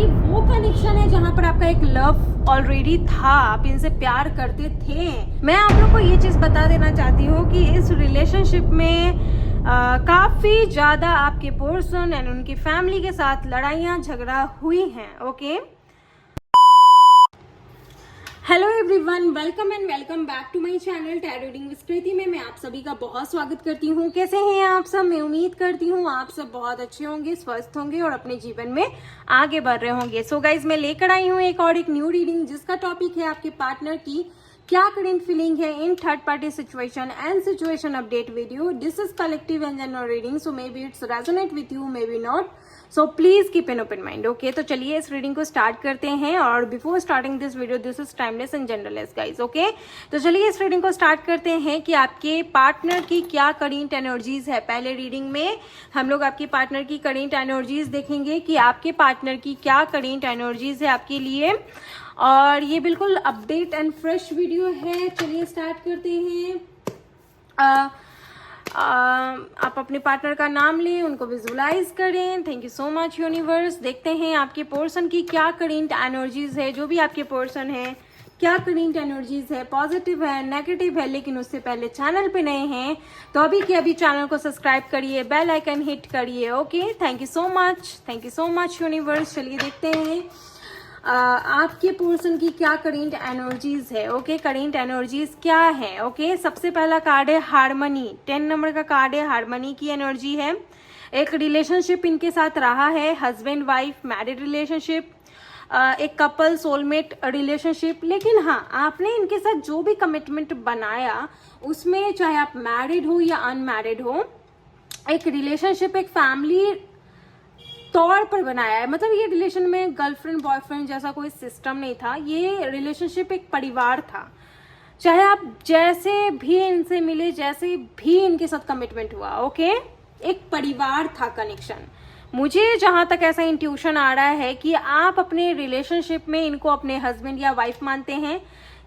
ये वो कनेक्शन है जहाँ पर आपका एक लव ऑलरेडी था, आप इनसे प्यार करते थे। मैं आप लोग को ये चीज़ बता देना चाहती हूँ कि इस रिलेशनशिप में काफ़ी ज़्यादा आपके पर्सन एंड उनकी फैमिली के साथ लड़ाइयाँ झगड़ा हुई हैं। Okay, hello everyone, welcome and welcome back to my channel tarot reading with Kriti में मैं आप सभी का बहुत स्वागत करती हूँ। कैसे हैं आप सब? मैं उम्मीद करती हूँ आप सब बहुत अच्छे होंगे, स्वस्थ होंगे और अपने जीवन में आगे बढ़ रहे होंगे। सो गाइज, मैं लेकर आई हूँ एक न्यू रीडिंग जिसका टॉपिक है आपके पार्टनर की क्या करेंट फीलिंग है in third party situation and situation update video. This is collective and general reading, so may be it's resonate with you, may be not, so please keep an open mind. Okay, तो चलिए इस reading को start करते हैं। और before starting this video, this is timeless and genderless guys. Okay, तो चलिए इस रीडिंग को स्टार्ट करते हैं कि आपके पार्टनर की क्या करेंट एनर्जीज है। पहले रीडिंग में हम लोग आपके पार्टनर की करेंट एनर्जीज देखेंगे कि आपके पार्टनर की क्या करेंट एनर्जीज है आपके लिए, और ये बिल्कुल अपडेट एंड फ्रेश वीडियो है। चलिए स्टार्ट करते हैं। आप अपने पार्टनर का नाम लें, उनको विजुलाइज करें। Thank you so much universe. देखते हैं आपके पर्सन की क्या करेंट एनर्जीज है। जो भी आपके पर्सन है, क्या करेंट एनर्जीज है, पॉजिटिव है, नेगेटिव है। लेकिन उससे पहले चैनल पे नए हैं तो अभी के अभी चैनल को सब्सक्राइब करिए, बेल आइकन हिट करिए। Okay, thank you so much universe. चलिए देखते हैं आपके पर्सन की क्या करेंट एनर्जीज है। ओके, करेंट एनर्जीज क्या है। ओके, सबसे पहला कार्ड है हार्मनी। 10 नंबर का कार्ड है, हार्मनी की एनर्जी है। एक रिलेशनशिप इनके साथ रहा है, हस्बैंड वाइफ मैरिड रिलेशनशिप, एक कपल सोलमेट रिलेशनशिप। लेकिन हाँ, आपने इनके साथ जो भी कमिटमेंट बनाया उसमें, चाहे आप मैरिड हो या अनमैरिड हो, एक रिलेशनशिप एक फैमिली तौर पर बनाया है। मतलब ये रिलेशन में गर्लफ्रेंड बॉयफ्रेंड जैसा कोई सिस्टम नहीं था, ये रिलेशनशिप एक परिवार था। चाहे आप जैसे भी इनसे मिले, जैसे भी इनके साथ कमिटमेंट हुआ, ओके, एक परिवार था कनेक्शन। मुझे जहां तक ऐसा इंट्यूशन आ रहा है कि आप अपने रिलेशनशिप में इनको अपने हस्बैंड या वाइफ मानते हैं,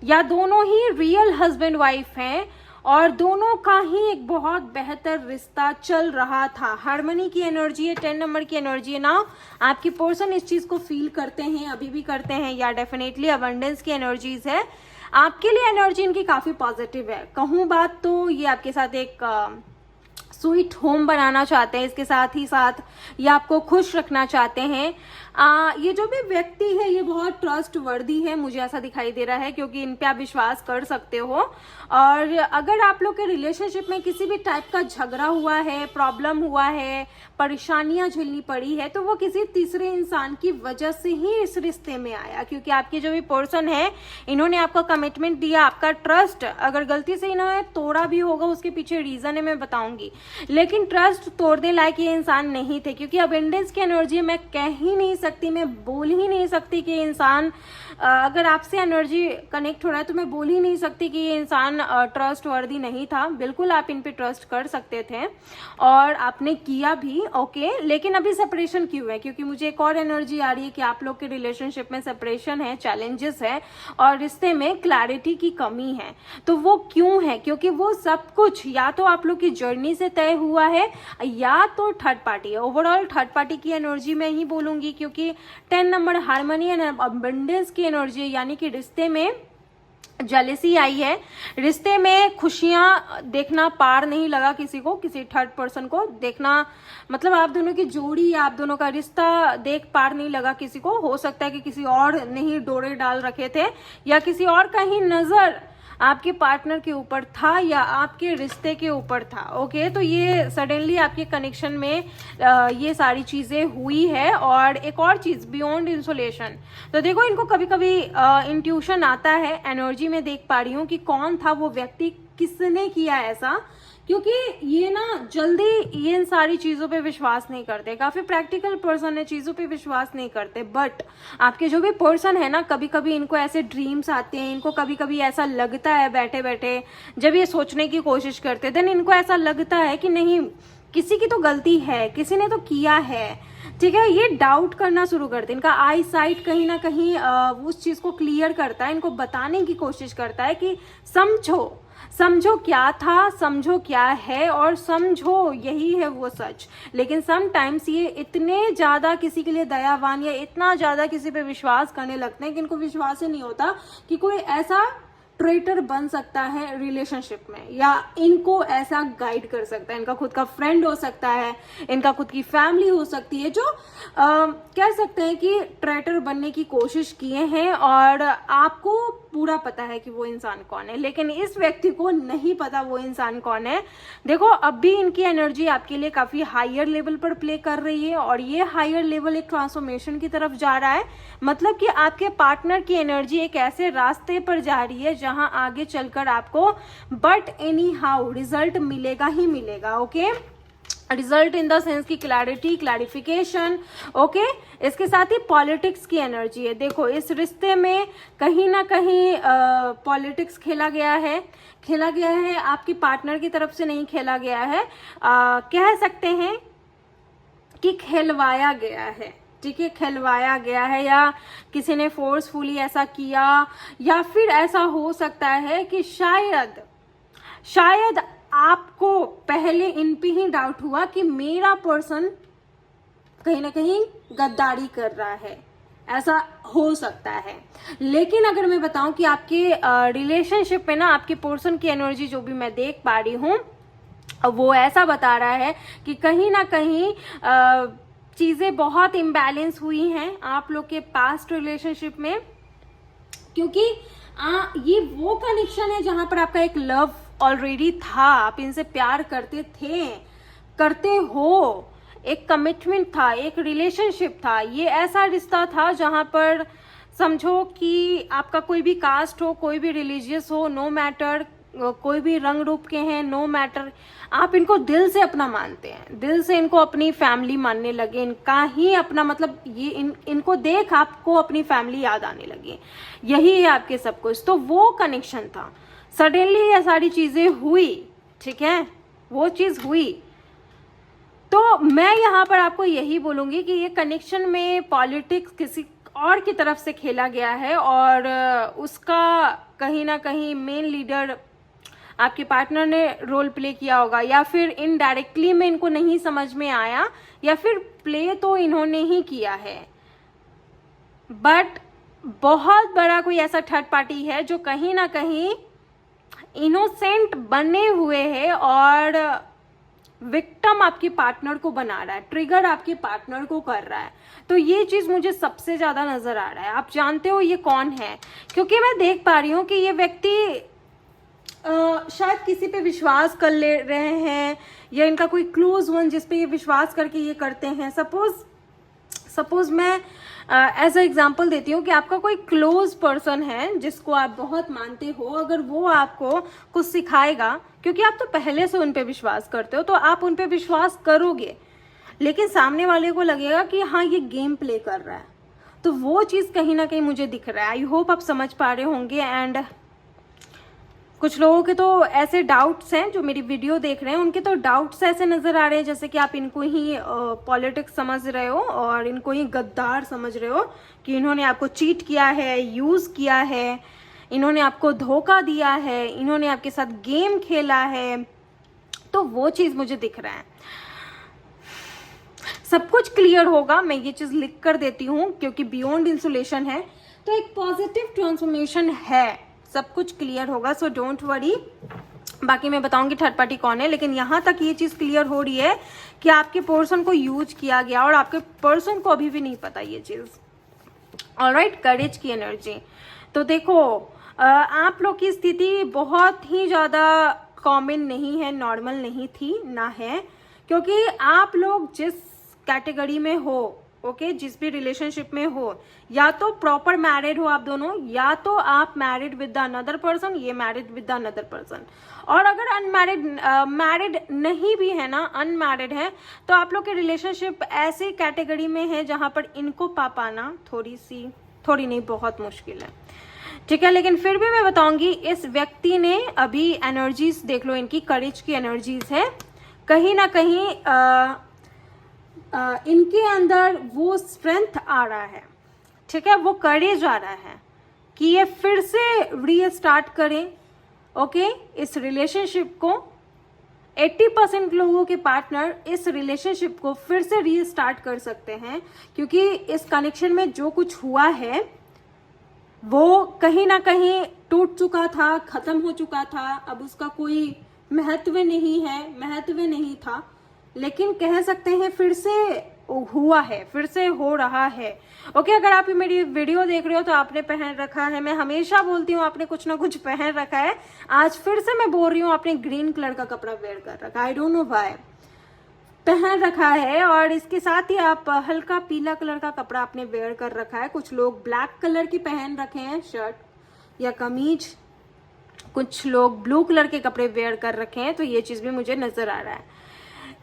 या दोनों ही रियल हस्बैंड वाइफ हैं और दोनों का ही एक बहुत बेहतर रिश्ता चल रहा था। हार्मनी की एनर्जी है, 10 नंबर की एनर्जी है ना। आपके पर्सन इस चीज को फील करते हैं, अभी भी करते हैं, या डेफिनेटली अबंडेंस की एनर्जीज है। आपके लिए एनर्जी इनकी काफी पॉजिटिव है। कहूँ बात तो ये आपके साथ एक स्वीट होम बनाना चाहते हैं, इसके साथ ही साथ ये आपको खुश रखना चाहते हैं। ये जो भी व्यक्ति है ये बहुत ट्रस्ट वर्दी है, मुझे ऐसा दिखाई दे रहा है, क्योंकि इन पे आप विश्वास कर सकते हो। और अगर आप लोग के रिलेशनशिप में किसी भी टाइप का झगड़ा हुआ है, प्रॉब्लम हुआ है, परेशानियां झेलनी पड़ी है, तो वो किसी तीसरे इंसान की वजह से ही इस रिश्ते में आया। क्योंकि आपके जो भी पर्सन है, इन्होंने आपको कमिटमेंट दिया, आपका ट्रस्ट अगर गलती से इन्होंने तोड़ा भी होगा, उसके पीछे रीजन है, मैं बताऊंगी। लेकिन ट्रस्ट तोड़ने लायक ये इंसान नहीं थे, क्योंकि अबेंडेंस की एनर्जी मैं कह ही नहीं सकती, मैं बोल ही नहीं सकती कि इंसान, अगर आपसे एनर्जी कनेक्ट हो रहा है तो मैं बोल ही नहीं सकती कि ये इंसान ट्रस्ट वर्दी नहीं था। बिल्कुल आप इन पे ट्रस्ट कर सकते थे और आपने किया भी। ओके, लेकिन अभी सेपरेशन क्यों है? क्योंकि मुझे एक और एनर्जी आ रही है कि आप लोग के रिलेशनशिप में सेपरेशन है, चैलेंजेस है और रिश्ते में क्लैरिटी की कमी है। तो वो क्यों है? क्योंकि वो सब कुछ या तो आप लोग की जर्नी से तय हुआ है या तो थर्ड पार्टी है। ओवरऑल थर्ड पार्टी की एनर्जी में ही बोलूंगी, क्योंकि 10 नंबर हार्मनी एंड अबंडेंस की एनर्जी, यानी कि रिश्ते में जेलेसी आई है, रिश्ते में खुशियां देखना पार नहीं लगा किसी को, किसी थर्ड पर्सन को देखना, मतलब आप दोनों की जोड़ी या आप दोनों का रिश्ता देख पार नहीं लगा किसी को। हो सकता है कि किसी और ने ही डोरे डाल रखे थे, या किसी और का ही नजर आपके पार्टनर के ऊपर था या आपके रिश्ते के ऊपर था। ओके, तो ये सडनली आपके कनेक्शन में ये सारी चीजें हुई है। और एक और चीज, बियॉन्ड इंसुलेशन, तो देखो इनको कभी कभी इंट्यूशन आता है, एनर्जी में देख पा रही हूँ कि कौन था वो व्यक्ति, किसने किया ऐसा, क्योंकि ये ना जल्दी ये इन सारी चीजों पे विश्वास नहीं करते। काफी प्रैक्टिकल पर्सन है, चीजों पे विश्वास नहीं करते। बट आपके जो भी पर्सन है ना, कभी कभी इनको ऐसे ड्रीम्स आते हैं, इनको कभी कभी ऐसा लगता है बैठे बैठे जब ये सोचने की कोशिश करते, देन इनको ऐसा लगता है कि नहीं, किसी की तो गलती है, किसी ने तो किया है। ठीक है, ये डाउट करना शुरू करते हैं। इनका आई साइट कहीं ना कहीं उस चीज को क्लियर करता है, इनको बताने की कोशिश करता है कि समझो, समझो क्या था, समझो क्या है, और समझो यही है वो सच। लेकिन समटाइम्स ये इतने ज़्यादा किसी के लिए दयावान या इतना ज़्यादा किसी पे विश्वास करने लगते हैं कि इनको विश्वास ही नहीं होता कि कोई ऐसा ट्रेटर बन सकता है रिलेशनशिप में, या इनको ऐसा गाइड कर सकता है। इनका खुद का फ्रेंड हो सकता है, इनका खुद की फैमिली हो सकती है, जो कह सकते हैं कि ट्रेटर बनने की कोशिश किए हैं, और आपको पूरा पता है कि वो इंसान कौन है, लेकिन इस व्यक्ति को नहीं पता वो इंसान कौन है। देखो, अब भी इनकी एनर्जी आपके लिए काफी हायर लेवल पर प्ले कर रही है, और ये हायर लेवल एक ट्रांसफॉर्मेशन की तरफ जा रहा है। मतलब कि आपके पार्टनर की एनर्जी एक ऐसे रास्ते पर जा रही है जहां आगे चलकर आपको बट एनी हाउ रिजल्ट मिलेगा ही मिलेगा। Okay, result in the sense की क्लैरिटी, क्लैरिफिकेशन। ओके, इसके साथ ही पॉलिटिक्स की एनर्जी है। देखो, इस रिश्ते में कहीं ना कहीं पॉलिटिक्स खेला गया है, आपकी पार्टनर की तरफ से नहीं खेला गया है, कह सकते हैं कि खेलवाया गया है। ठीक है, खेलवाया गया है, या किसी ने फोर्सफुली ऐसा किया, या फिर ऐसा हो सकता है कि शायद आपको पहले इन पे ही डाउट हुआ कि मेरा पर्सन कहीं ना कहीं गद्दारी कर रहा है, ऐसा हो सकता है। लेकिन अगर मैं बताऊं कि आपके रिलेशनशिप में ना आपके पर्सन की एनर्जी जो भी मैं देख पा रही हूं, वो ऐसा बता रहा है कि कहीं ना कहीं चीजें बहुत इम्बैलेंस हुई हैं आप लोग के पास्ट रिलेशनशिप में, क्योंकि ये वो कनेक्शन है जहां पर आपका एक लव ऑलरेडी था, आप इनसे प्यार करते हो, एक कमिटमेंट था, एक रिलेशनशिप था। ये ऐसा रिश्ता था जहां पर समझो कि आपका कोई भी कास्ट हो, कोई भी रिलीजियस हो, नो मैटर, कोई भी रंग रूप के हैं, नो मैटर, आप इनको दिल से अपना मानते हैं, दिल से इनको अपनी फैमिली मानने लगे, इनका ही अपना, मतलब ये इनको देख आपको अपनी फैमिली याद आने लगी। यही है आपके सब कुछ। तो वो कनेक्शन था, सडनली ये सारी चीजें हुई, ठीक है, वो चीज हुई। तो मैं यहाँ पर आपको यही बोलूंगी कि ये कनेक्शन में पॉलिटिक्स किसी और की तरफ से खेला गया है, और उसका कहीं ना कहीं मेन लीडर आपके पार्टनर ने रोल प्ले किया होगा, या फिर इनडायरेक्टली में इनको नहीं समझ में आया, या फिर प्ले तो इन्होंने ही किया है, बट बहुत बड़ा कोई ऐसा थर्ड पार्टी है जो कहीं ना कहीं इनोसेंट बने हुए है और विक्टिम आपके पार्टनर को बना रहा है, ट्रिगर आपके पार्टनर को कर रहा है। तो ये चीज मुझे सबसे ज्यादा नजर आ रहा है। आप जानते हो ये कौन है, क्योंकि मैं देख पा रही हूँ कि ये व्यक्ति शायद किसी पे विश्वास कर ले रहे हैं, या इनका कोई क्लोज वन जिस पे ये विश्वास करके ये करते हैं। सपोज मैं एज अ एग्जाम्पल देती हूँ कि आपका कोई क्लोज पर्सन है जिसको आप बहुत मानते हो, अगर वो आपको कुछ सिखाएगा, क्योंकि आप तो पहले से उन पे विश्वास करते हो, तो आप उन पे विश्वास करोगे, लेकिन सामने वाले को लगेगा कि हाँ ये गेम प्ले कर रहा है। तो वो चीज़ कहीं ना कहीं मुझे दिख रहा है। आई होप आप समझ पा रहे होंगे। एंड कुछ लोगों के तो ऐसे डाउट्स हैं जो मेरी वीडियो देख रहे हैं, उनके तो डाउट्स ऐसे नजर आ रहे हैं जैसे कि आप इनको ही पॉलिटिक्स समझ रहे हो और इनको ही गद्दार समझ रहे हो, कि इन्होंने आपको चीट किया है, यूज किया है, इन्होंने आपको धोखा दिया है, इन्होंने आपके साथ गेम खेला है। तो वो चीज मुझे दिख रहा है। सब कुछ क्लियर होगा, मैं ये चीज लिख कर देती हूँ क्योंकि बियॉन्ड इंसुलेशन है, तो एक पॉजिटिव ट्रांसफॉर्मेशन है, सब कुछ क्लियर होगा, सो डोंट वरी। बाकी मैं बताऊंगी थर्ड पार्टी कौन है, लेकिन यहां तक ये चीज क्लियर हो रही है कि आपके पर्सन को यूज किया गया और आपके पर्सन को अभी भी नहीं पता ये चीज। ऑलराइट, करेज की एनर्जी। तो देखो, आप लोग की स्थिति बहुत ही ज्यादा कॉमन नहीं है, नॉर्मल नहीं थी ना है, क्योंकि आप लोग जिस कैटेगरी में हो, ओके, जिस भी रिलेशनशिप में हो, या तो प्रॉपर मैरिड हो आप दोनों, या तो आप married with the another person, ये married with the another person. और अगर अनमैरिड मैरिड नहीं भी है ना, अनमैरिड है, तो आप लोग के रिलेशनशिप ऐसी कैटेगरी में है जहां पर इनको पा पाना थोड़ी नहीं बहुत मुश्किल है, ठीक है। लेकिन फिर भी मैं बताऊंगी, इस व्यक्ति ने अभी एनर्जीज देख लो, इनकी करेज की एनर्जीज है, कहीं ना कहीं इनके अंदर वो स्ट्रेंथ आ रहा है, ठीक है, वो करेज आ रहा है कि ये फिर से रीस्टार्ट करें, ओके। इस रिलेशनशिप को 80% लोगों के पार्टनर इस रिलेशनशिप को फिर से रीस्टार्ट कर सकते हैं, क्योंकि इस कनेक्शन में जो कुछ हुआ है वो कहीं ना कहीं टूट चुका था, खत्म हो चुका था, अब उसका कोई महत्व नहीं था, लेकिन कह सकते हैं फिर से हुआ है, फिर से हो रहा है। ओके, अगर आप मेरी वीडियो देख रहे हो तो आपने पहन रखा है, मैं हमेशा बोलती हूँ आपने कुछ ना कुछ पहन रखा है, आज फिर से मैं बोल रही हूँ आपने ग्रीन कलर का कपड़ा वेयर कर रखा है, आई डोंट नो व्हाई पहन रखा है, और इसके साथ ही आप हल्का पीला कलर का कपड़ा आपने वेयर कर रखा है। कुछ लोग ब्लैक कलर की पहन रखे हैं शर्ट या कमीज, कुछ लोग ब्लू कलर के कपड़े वेयर कर रखे हैं, तो ये चीज भी मुझे नजर आ रहा है।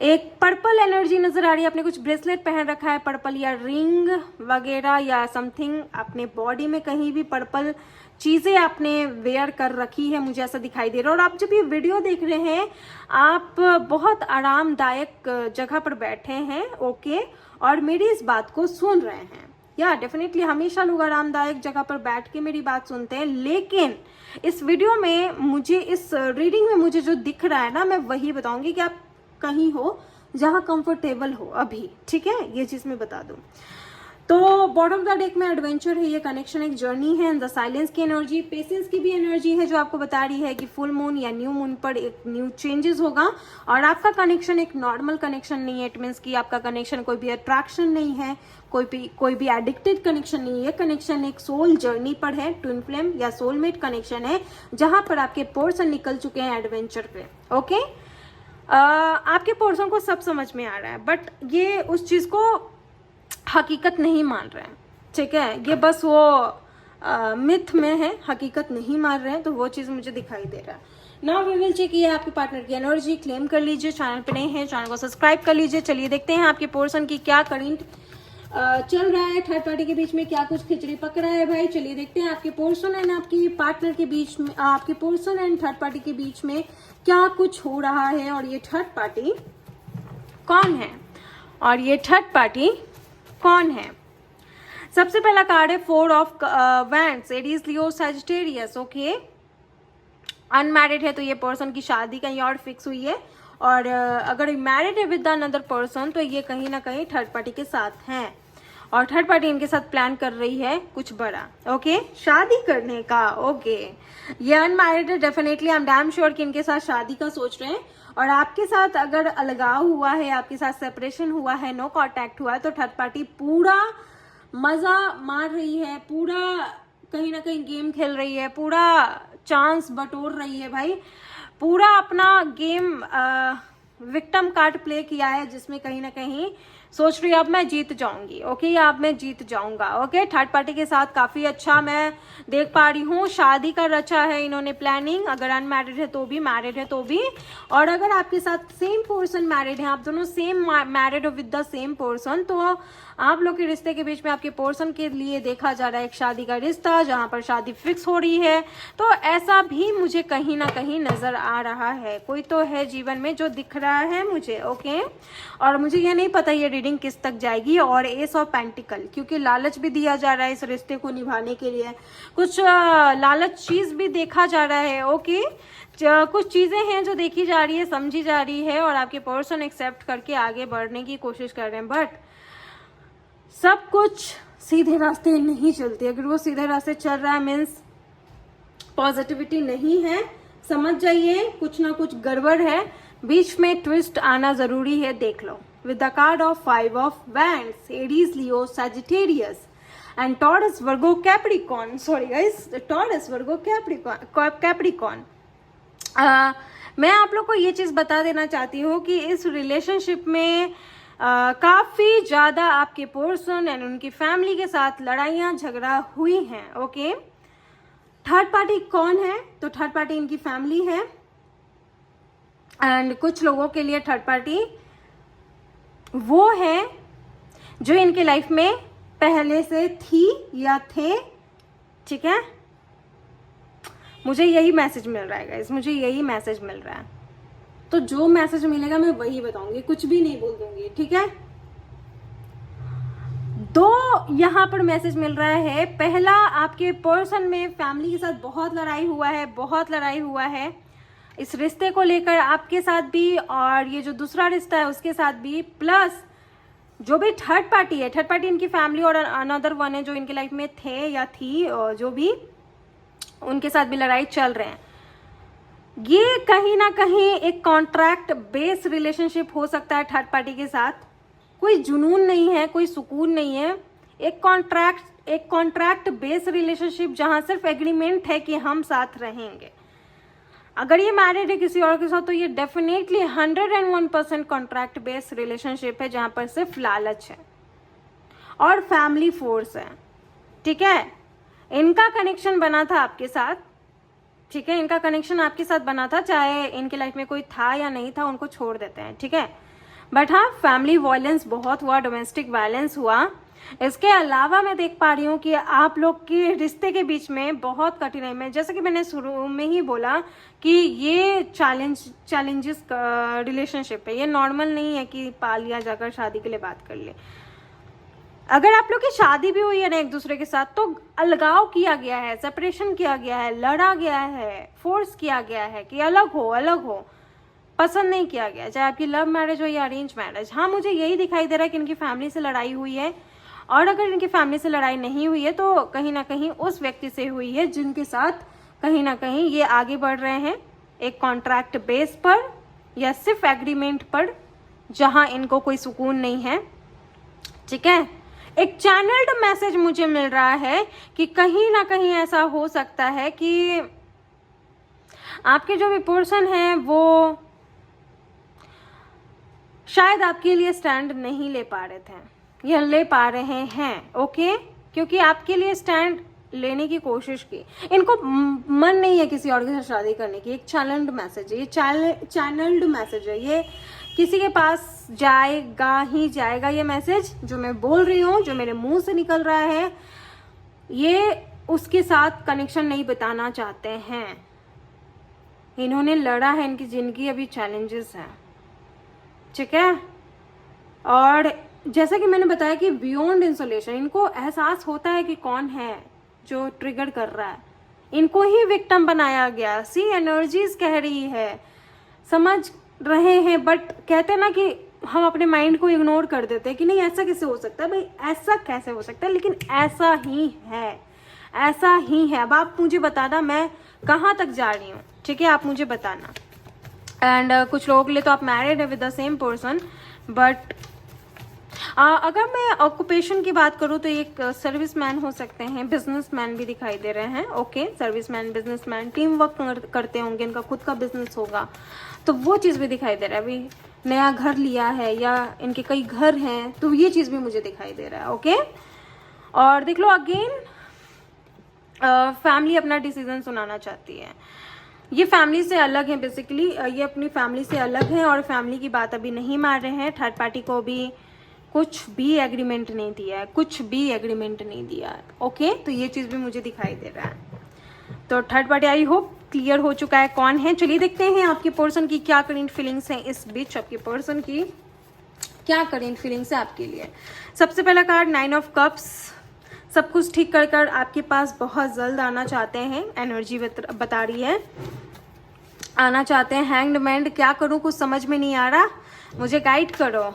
एक पर्पल एनर्जी नजर आ रही है, आपने कुछ ब्रेसलेट पहन रखा है पर्पल, या रिंग वगैरह या समथिंग, अपने बॉडी में कहीं भी पर्पल चीजें आपने वेयर कर रखी है, मुझे ऐसा दिखाई दे रहा है। और आप जब ये वीडियो देख रहे हैं आप बहुत आरामदायक जगह पर बैठे हैं, ओके, और मेरी इस बात को सुन रहे हैं। या डेफिनेटली हमेशा लोग आरामदायक जगह पर बैठ के मेरी बात सुनते हैं, लेकिन इस वीडियो में मुझे, इस रीडिंग में मुझे जो दिख रहा है ना, मैं वही बताऊंगी कि आप कहीं हो जहां कंफर्टेबल हो अभी, ठीक है, ये चीज मैं बता दूं। तो बॉटम ऑफ द डेक में एडवेंचर है, ये कनेक्शन एक जर्नी है, द साइलेंस की एनर्जी, पेशेंस की भी एनर्जी है जो आपको बता रही है कि फुल मून या न्यू मून पर एक न्यू चेंजेस होगा, और आपका कनेक्शन एक नॉर्मल कनेक्शन नहीं है। इट मीन्स कि आपका कनेक्शन कोई भी अट्रैक्शन नहीं है, कोई भी एडिक्टेड कनेक्शन नहीं है, कनेक्शन एक सोल जर्नी पर है, ट्विन फ्लेम या सोलमेट कनेक्शन है, जहां पर आपके पर्सन निकल चुके हैं एडवेंचर पे। ओके, आपके पर्सन को सब समझ में आ रहा है, बट ये उस चीज को हकीकत नहीं मान रहे हैं, ठीक है, ये बस वो मिथ में है, हकीकत नहीं मान रहे हैं, तो वो चीज मुझे दिखाई दे रहा है। नाउ वी विल चेक, ये आपके पार्टनर की एनर्जी, क्लेम कर लीजिए, चैनल पे नए हैं चैनल को सब्सक्राइब कर लीजिए। चलिए देखते हैं आपके पर्सन की क्या करंट चल रहा है, थर्ड पार्टी के बीच में क्या कुछ खिचड़ी पक रहा है भाई। चलिए देखते हैं आपके पर्सन एंड आपकी पार्टनर के बीच में, आपके पर्सन एंड थर्ड पार्टी के बीच में क्या कुछ हो रहा है, और ये थर्ड पार्टी कौन है, और ये थर्ड पार्टी कौन है। सबसे पहला कार्ड है 4 of wands, Aries, Leo, Sagittarius. Okay, unmarried है तो ये पर्सन की शादी कहीं और फिक्स हुई है, और अगर मैरिड है विद अनदर पर्सन तो ये कहीं ना कहीं थर्ड पार्टी के साथ हैं, और थर्ड पार्टी इनके साथ प्लान कर रही है कुछ बड़ा, ओके, शादी करने का। ओके, ये अनमैरिड है, definitely I am damn sure कि इनके साथ शादी का सोच रहे हैं, और आपके साथ अगर अलगाव हुआ है, आपके साथ सेपरेशन हुआ है, नो कांटेक्ट हुआ है, तो थर्ड पार्टी पूरा मजा मार रही है, पूरा कहीं ना कहीं गेम खेल रही है, पूरा चांस बटोर रही है भाई, पूरा अपना गेम विक्टिम कार्ड प्ले किया है, जिसमें कहीं ना कहीं सोच रही है अब मैं जीत जाऊंगी, ओके, या अब मैं जीत जाऊंगा। ओके, थर्ड पार्टी के साथ काफी अच्छा मैं देख पा रही हूँ, शादी का रचा है इन्होंने प्लानिंग, अगर अनमैरिड है तो भी, मैरिड है तो भी, और अगर आपके साथ सेम पर्सन मैरिड है, आप दोनों सेम मैरिड हो विद द सेम पर्सन, तो आप लोग के रिश्ते के बीच में आपके पर्सन के लिए देखा जा रहा है एक शादी का रिश्ता, जहां पर शादी फिक्स हो रही है, तो ऐसा भी मुझे कहीं ना कहीं नजर आ रहा है, कोई तो है जीवन में जो दिख रहा है मुझे। ओके, और मुझे ये नहीं पता ये रीडिंग किस तक जाएगी, और एस ऑफ पेंटिकल, क्योंकि लालच भी दिया जा रहा है इस रिश्ते को निभाने के लिए, कुछ लालच चीज भी देखा जा रहा है। ओके, कुछ चीजें हैं जो देखी जा रही है, समझी जा रही है, और आपके पर्सन एक्सेप्ट करके आगे बढ़ने की कोशिश कर रहे हैं, बट सब कुछ सीधे रास्ते नहीं चलते। अगर वो सीधे रास्ते चल रहा है मीन्स पॉजिटिविटी नहीं है, समझ जाइए कुछ ना कुछ गड़बड़ है, बीच में ट्विस्ट आना जरूरी है, देख लो। With the card of 5 of wands, Aries, Leo, Sagittarius and Taurus, Virgo, Capricorn, sorry guys, Taurus, Virgo, Capricorn. मैं आप लोग को ये चीज बता देना चाहती हूँ कि इस रिलेशनशिप में काफी ज्यादा आपके पर्सन एंड उनकी फैमिली के साथ लड़ाइयां झगड़ा हुई हैं। ओके, थर्ड पार्टी कौन है, तो थर्ड पार्टी इनकी फैमिली है, एंड कुछ लोगों के लिए थर्ड पार्टी वो है जो इनके लाइफ में पहले से थी या थे, ठीक है, मुझे यही मैसेज मिल रहा है गाइस, मुझे यही मैसेज मिल रहा है, तो जो मैसेज मिलेगा मैं वही बताऊंगी, कुछ भी नहीं बोल दूंगी, ठीक है। दो यहाँ पर मैसेज मिल रहा है। पहला, आपके पर्सन में फैमिली के साथ बहुत लड़ाई हुआ है इस रिश्ते को लेकर आपके साथ भी, और ये जो दूसरा रिश्ता है उसके साथ भी, प्लस जो भी थर्ड पार्टी इनकी फैमिली और अनदर वन है जो इनके लाइफ में थे या थी, और जो भी उनके साथ भी लड़ाई चल रहे हैं। ये कहीं ना कहीं एक कॉन्ट्रैक्ट बेस्ड रिलेशनशिप हो सकता है थर्ड पार्टी के साथ। कोई जुनून नहीं है, कोई सुकून नहीं है, एक कॉन्ट्रैक्ट बेस्ड रिलेशनशिप जहां सिर्फ एग्रीमेंट है कि हम साथ रहेंगे। अगर ये मैरिड है किसी और के साथ तो ये डेफिनेटली 101% कॉन्ट्रैक्ट बेस्ड रिलेशनशिप है जहां पर सिर्फ लालच है और फैमिली फोर्स है। ठीक है, इनका कनेक्शन बना था आपके साथ, ठीक है, इनका कनेक्शन आपके साथ बना था, चाहे इनके लाइफ में कोई था या नहीं था, उनको छोड़ देते हैं, ठीक है। बट हाँ, फैमिली वायलेंस बहुत हुआ, डोमेस्टिक वायलेंस हुआ। इसके अलावा मैं देख पा रही हूँ कि आप लोग के रिश्ते के बीच में बहुत कठिनाई में, जैसे कि मैंने शुरू में ही बोला कि ये चैलेंजेस रिलेशनशिप है, ये नॉर्मल नहीं है कि पाल लिया जाकर शादी के लिए बात कर ले। अगर आप लोग की शादी भी हुई है ना एक दूसरे के साथ, तो अलगाव किया गया है, सेपरेशन किया गया है, लड़ा गया है, फोर्स किया गया है कि अलग हो, पसंद नहीं किया गया, चाहे आपकी लव मैरिज हो या अरेंज मैरिज। हाँ, मुझे यही दिखाई दे रहा है कि इनकी फैमिली से लड़ाई हुई है, और अगर इनकी फैमिली से लड़ाई नहीं हुई है तो कहीं ना कहीं उस व्यक्ति से हुई है जिनके साथ कहीं ना कहीं ये आगे बढ़ रहे हैं एक कॉन्ट्रैक्ट बेस पर या सिर्फ एग्रीमेंट पर, जहां इनको कोई सुकून नहीं है। ठीक है, एक चैनल्ड मैसेज मुझे मिल रहा है कि कहीं ना कहीं ऐसा हो सकता है कि आपके जो भी पर्सन है वो शायद आपके लिए स्टैंड नहीं ले पा रहे थे या ले पा रहे हैं, ओके, क्योंकि आपके लिए स्टैंड लेने की कोशिश की। इनको मन नहीं है किसी और के साथ शादी करने की। एक चैनल्ड मैसेज है, ये चैनल्ड मैसेज है, ये किसी के पास जाएगा ही जाएगा। ये मैसेज जो मैं बोल रही हूँ, जो मेरे मुंह से निकल रहा है, ये उसके साथ कनेक्शन नहीं बताना चाहते हैं। इन्होंने लड़ा है, इनकी जिंदगी अभी चैलेंजेस है, ठीक है। और जैसा कि मैंने बताया कि बियॉन्ड इंसोलेशन, इनको एहसास होता है कि कौन है जो ट्रिगर कर रहा है, इनको ही विक्टिम बनाया गया। सी एनर्जीज कह रही है, समझ रहे हैं, बट कहते हैं ना कि हम अपने माइंड को इग्नोर कर देते हैं कि नहीं ऐसा कैसे हो सकता है, भाई ऐसा कैसे हो सकता है, लेकिन ऐसा ही है, ऐसा ही है। अब आप मुझे बताना मैं कहाँ तक जा रही हूँ, ठीक है, आप मुझे बताना। एंड कुछ लोगों के लिए तो आप मैरिड है with the same person, but अगर मैं ऑक्यूपेशन की बात करूँ तो एक सर्विसमैन हो सकते हैं, बिजनेसमैन भी दिखाई दे रहे हैं, okay, serviceman, businessman, team work करते होंगे, इनका खुद का बिजनेस होगा, तो वो चीज़ भी दिखाई दे रहा है। अभी नया घर लिया है या इनके कई घर हैं, तो ये चीज़ भी मुझे दिखाई दे रहा है, ओके। और देख लो अगेन, फैमिली अपना डिसीजन सुनाना चाहती है। ये फैमिली से अलग है, बेसिकली ये अपनी फैमिली से अलग है और फैमिली की बात अभी नहीं मान रहे हैं। थर्ड पार्टी को भी कुछ भी एग्रीमेंट नहीं दिया है, कुछ भी एग्रीमेंट नहीं दिया है, ओके। तो ये चीज़ भी मुझे दिखाई दे रहा है। तो third party I hope clear हो चुका है कौन है। चलिए देखते हैं आपके पर्सन की क्या करेंट फीलिंग्स हैं इस बीच, आपके पर्सन की क्या करेंट फीलिंग्स है आपके लिए। सबसे पहला कार्ड 9 ऑफ कप्स, सब कुछ ठीक कर कर आपके पास बहुत जल्द आना चाहते हैं, एनर्जी बता रही है, आना चाहते हैं। हैंग्ड मैन, क्या करूं कुछ समझ में नहीं आ रहा, मुझे गाइड करो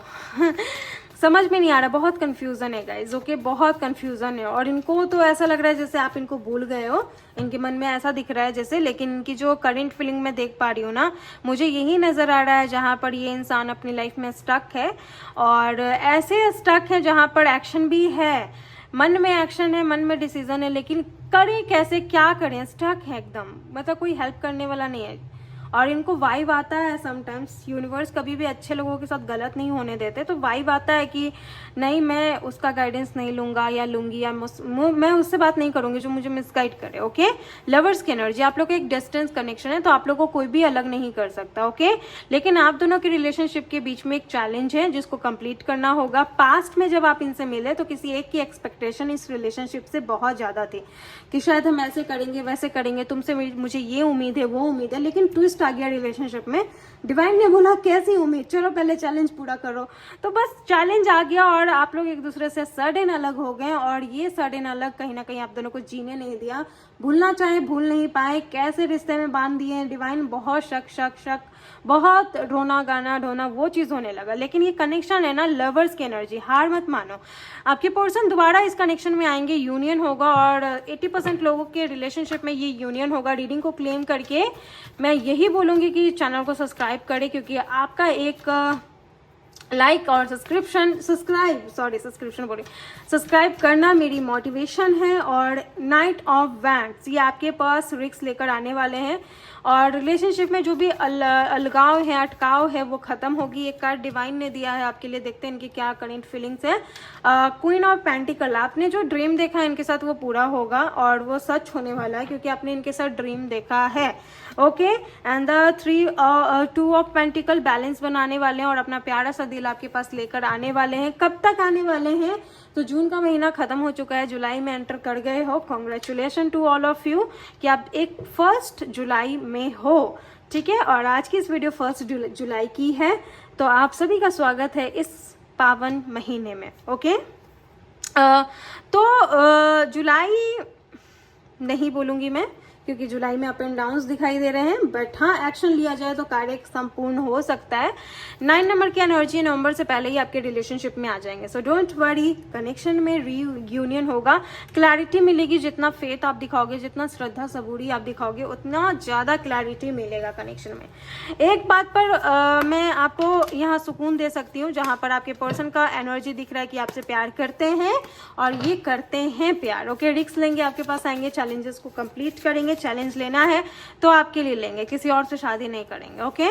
समझ में नहीं आ रहा, बहुत कंफ्यूजन है गाइज, ओके, बहुत कंफ्यूजन है। और इनको तो ऐसा लग रहा है जैसे आप इनको भूल गए हो, इनके मन में ऐसा दिख रहा है जैसे, लेकिन इनकी जो करंट फीलिंग में देख पा रही हूँ ना, मुझे यही नजर आ रहा है जहाँ पर ये इंसान अपनी लाइफ में स्टक है, और ऐसे स्टक है जहाँ पर एक्शन भी है, मन में एक्शन है, मन में डिसीजन है, लेकिन करें कैसे, क्या करें, स्टक है एकदम, मतलब कोई हेल्प करने वाला नहीं है। और इनको वाइब आता है समटाइम्स, यूनिवर्स कभी भी अच्छे लोगों के साथ गलत नहीं होने देते, तो वाइब आता है कि नहीं मैं उसका गाइडेंस नहीं लूंगा या लूंगी, या मैं उससे बात नहीं करूंगी जो मुझे मिसगाइड करे, ओके। लवर्स की एनर्जी, आप लोग का एक डिस्टेंस कनेक्शन है, तो आप लोग को कोई भी अलग नहीं कर सकता, ओके। लेकिन आप दोनों के रिलेशनशिप के बीच में एक चैलेंज है जिसको कंप्लीट करना होगा। पास्ट में जब आप इनसे मिले तो किसी एक की एक्सपेक्टेशन इस रिलेशनशिप से बहुत ज्यादा थी कि शायद हम ऐसे करेंगे वैसे करेंगे, तुमसे मुझे ये उम्मीद है वो उम्मीद है, लेकिन ट्विस्ट आ गया रिलेशनशिप में डिवाइन ने बोला कैसी उम्मीद, चलो पहले चैलेंज पूरा करो। तो बस चैलेंज आ गया और आप लोग एक दूसरे से सडन अलग हो गए, और ये सडन अलग कहीं ना कहीं आप दोनों को जीने नहीं दिया। भूलना चाहे भूल नहीं पाए, कैसे रिश्ते में बांध दिए डिवाइन। बहुत शक शक शक, बहुत रोना गाना ढोना, वो चीज होने लगा। लेकिन ये कनेक्शन है ना लवर्स की एनर्जी, हार मत मानो। आपके पर्सन दोबारा इस कनेक्शन में आएंगे, यूनियन होगा, और 80% लोगों के रिलेशनशिप में ये यूनियन होगा। रीडिंग को क्लेम करके मैं यही बोलूंगी कि चैनल को सब्सक्राइब करें, क्योंकि आपका एक लाइक और सब्सक्राइब करना मेरी मोटिवेशन है। और नाइट ऑफ वैंड्स, ये आपके पास रिस्क लेकर आने वाले हैं, और रिलेशनशिप में जो भी अलगाव है, अटकाव है, वो खत्म होगी। एक कार्ड डिवाइन ने दिया है आपके लिए, देखते हैं इनकी क्या करंट फीलिंग्स है। क्वीन ऑफ पेंटिकल, आपने जो ड्रीम देखा है इनके साथ वो पूरा होगा, और वो सच होने वाला है, क्योंकि आपने इनके साथ ड्रीम देखा है। Okay, and the 2 of pentacle, balance बनाने वाले हैं और अपना प्यारा सा दिल आपके पास लेकर आने वाले हैं। कब तक आने वाले हैं? तो जून का महीना खत्म हो चुका है, जुलाई में एंटर कर गए हो। Congratulation to all of you कि आप 1 जुलाई में हो, ठीक है। और आज की इस वीडियो 1 जुलाई की है, तो आप सभी का स्वागत है इस पावन महीने में। ओके, तो जुलाई नहीं बोलूंगी मैं, क्योंकि जुलाई में अप एंड डाउन्स दिखाई दे रहे हैं, बट हाँ एक्शन लिया जाए तो कार्य संपूर्ण हो सकता है। 9 नंबर की एनर्जी नवंबर से पहले ही आपके रिलेशनशिप में आ जाएंगे, सो डोंट वरी। कनेक्शन में रीयूनियन होगा, क्लैरिटी मिलेगी। जितना फेथ आप दिखाओगे, जितना श्रद्धा सबूरी आप दिखाओगे, उतना ज्यादा क्लैरिटी मिलेगा कनेक्शन में। एक बात पर मैं आपको यहाँ सुकून दे सकती हूँ, जहां पर आपके पर्सन का एनर्जी दिख रहा है कि आपसे प्यार करते हैं, और ये करते हैं प्यार। ओके, रिस्क लेंगे, आपके पास आएंगे, चैलेंजेस को कंप्लीट करेंगे। चैलेंज लेना है तो आपके लिए लेंगे, किसी और से शादी नहीं करेंगे। ओके,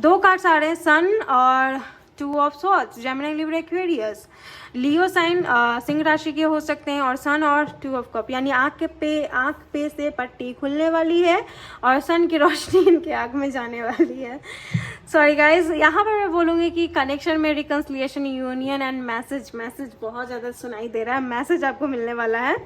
2 कार्ड्स आ रहे हैं, सन और 2 of swords. Gemini, Libra, Aquarius, Leo sign, सिंह राशि के हो सकते हैं, और सन और 2 ऑफ कप, यानी आंख पे से पट्टी खुलने वाली है, और सन की रोशनी इनके आंख में जाने वाली है। सॉरी गाइज, यहाँ पर मैं बोलूंगी कि कनेक्शन में रिकंसिलिएशन, यूनियन एंड मैसेज बहुत ज्यादा सुनाई दे रहा है। मैसेज आपको मिलने वाला है,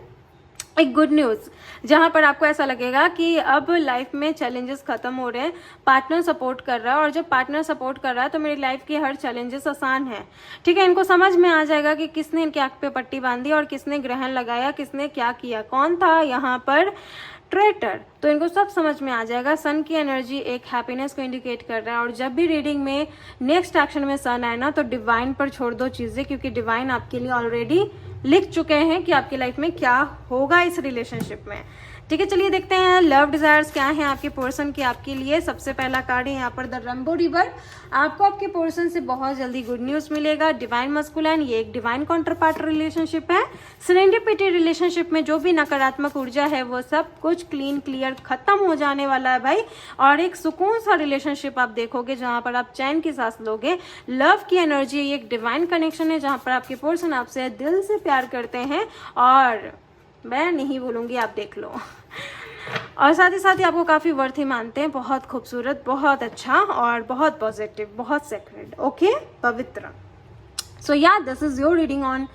एक गुड न्यूज, जहां पर आपको ऐसा लगेगा कि अब लाइफ में चैलेंजेस खत्म हो रहे हैं, पार्टनर सपोर्ट कर रहा है, और जब पार्टनर सपोर्ट कर रहा है तो मेरी लाइफ की हर चैलेंजेस आसान है, ठीक है। इनको समझ में आ जाएगा कि किसने इनके आंख पे पट्टी बांधी और किसने ग्रहण लगाया, किसने क्या किया, कौन था यहाँ पर ट्रेटर, तो इनको सब समझ में आ जाएगा। सन की एनर्जी एक हैप्पीनेस को इंडिकेट कर रहा है, और जब भी रीडिंग में नेक्स्ट एक्शन में सन आए ना, तो डिवाइन पर छोड़ दो चीजें, क्योंकि डिवाइन आपके लिए ऑलरेडी लिख चुके हैं कि आपकी लाइफ में क्या होगा इस रिलेशनशिप में, ठीक है। चलिए देखते हैं लव डिजायर्स क्या है आपके पर्सन की आपके लिए। सबसे पहला कार्ड है यहाँ पर द रंबो रिवर। आपको आपके पर्सन से बहुत जल्दी गुड न्यूज मिलेगा। डिवाइन मस्कुलाइन, ये एक डिवाइन काउंटर पार्ट रिलेशनशिप है। सेरेंडिपिटी रिलेशनशिप में जो भी नकारात्मक ऊर्जा है वो सब कुछ क्लीन क्लियर खत्म हो जाने वाला है भाई, और एक सुकून सा रिलेशनशिप आप देखोगे जहां पर आप चैन की सांस लोगे। लव की एनर्जी एक डिवाइन कनेक्शन है, जहां पर आपके पर्सन आपसे दिल से प्यार करते हैं, और मैं नहीं बोलूंगी, आप देख लो। और साथ ही आपको काफी वर्थी मानते हैं, बहुत खूबसूरत, बहुत अच्छा, और बहुत पॉजिटिव, बहुत सेक्रेड, ओके, पवित्र। सो या this is your reading on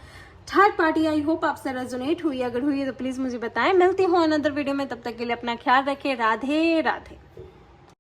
third party. I hope आपसे रेजोनेट हुई, अगर हुई तो प्लीज मुझे बताएं। मिलती हूँ अनदर वीडियो में, तब तक के लिए अपना ख्याल रखें। राधे राधे।